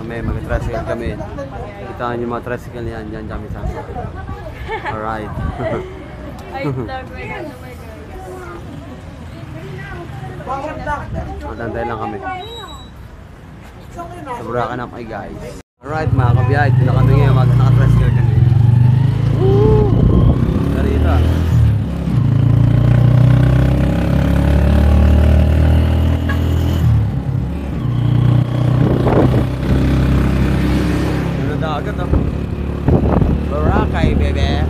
kami, mag-tricycle kami. Kitaan yung mga tricycle yan, dyan kami sasakay. Alright. Ay, vlog, my God, oh my God. Matantay lang kami. Sa Boracay na kayo guys. Alright mga kabiyay, dito na kami ngayon, naka-tricycle kami. Woo! Garita. Dagat oh. Boracay, bebe.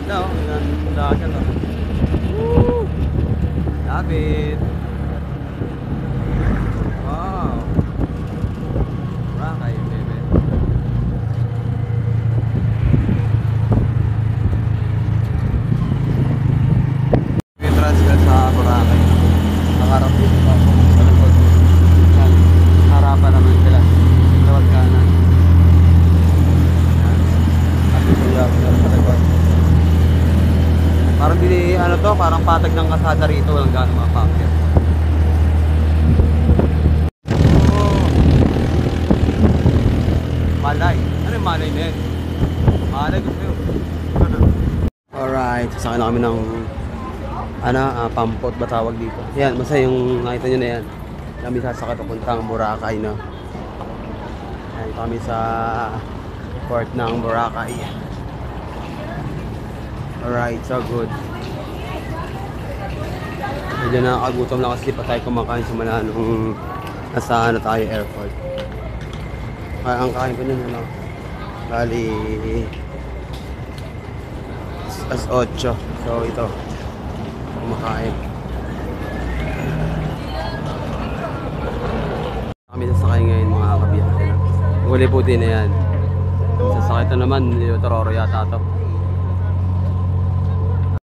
Ganda oh, dagat oh. Woo! Lapit. Wow. Boracay, bebe. May transfer sa Boracay. Nakarap dito pa ako sa likod. Yan. Harapan naman sila. Lawat kanan. Yan. At ito yung sa likod. Parang di, ano to, parang patag ng kasada rito. Walang gano'ng mga packet. Malay. Ano yung malay na yun? Malay gusto yun. Alright, sasakay na kami ng pampot ba tawag dito. Yan, basta yung nakita nyo na yan. Kami sasakay papuntang Boracay na. Yan, kami sa port ng Boracay. Alright, so good. Medyo nakakagutom lang kasi pa tayo kumakain sa nung nasa tayo airport. Ang kain ko nun, ano, bali as 8. So ito, kumakain. Kami sasakay ngayon mga kabiyahe. Huli puti na yan. Sasakay ito naman, yung Tororo yata ito.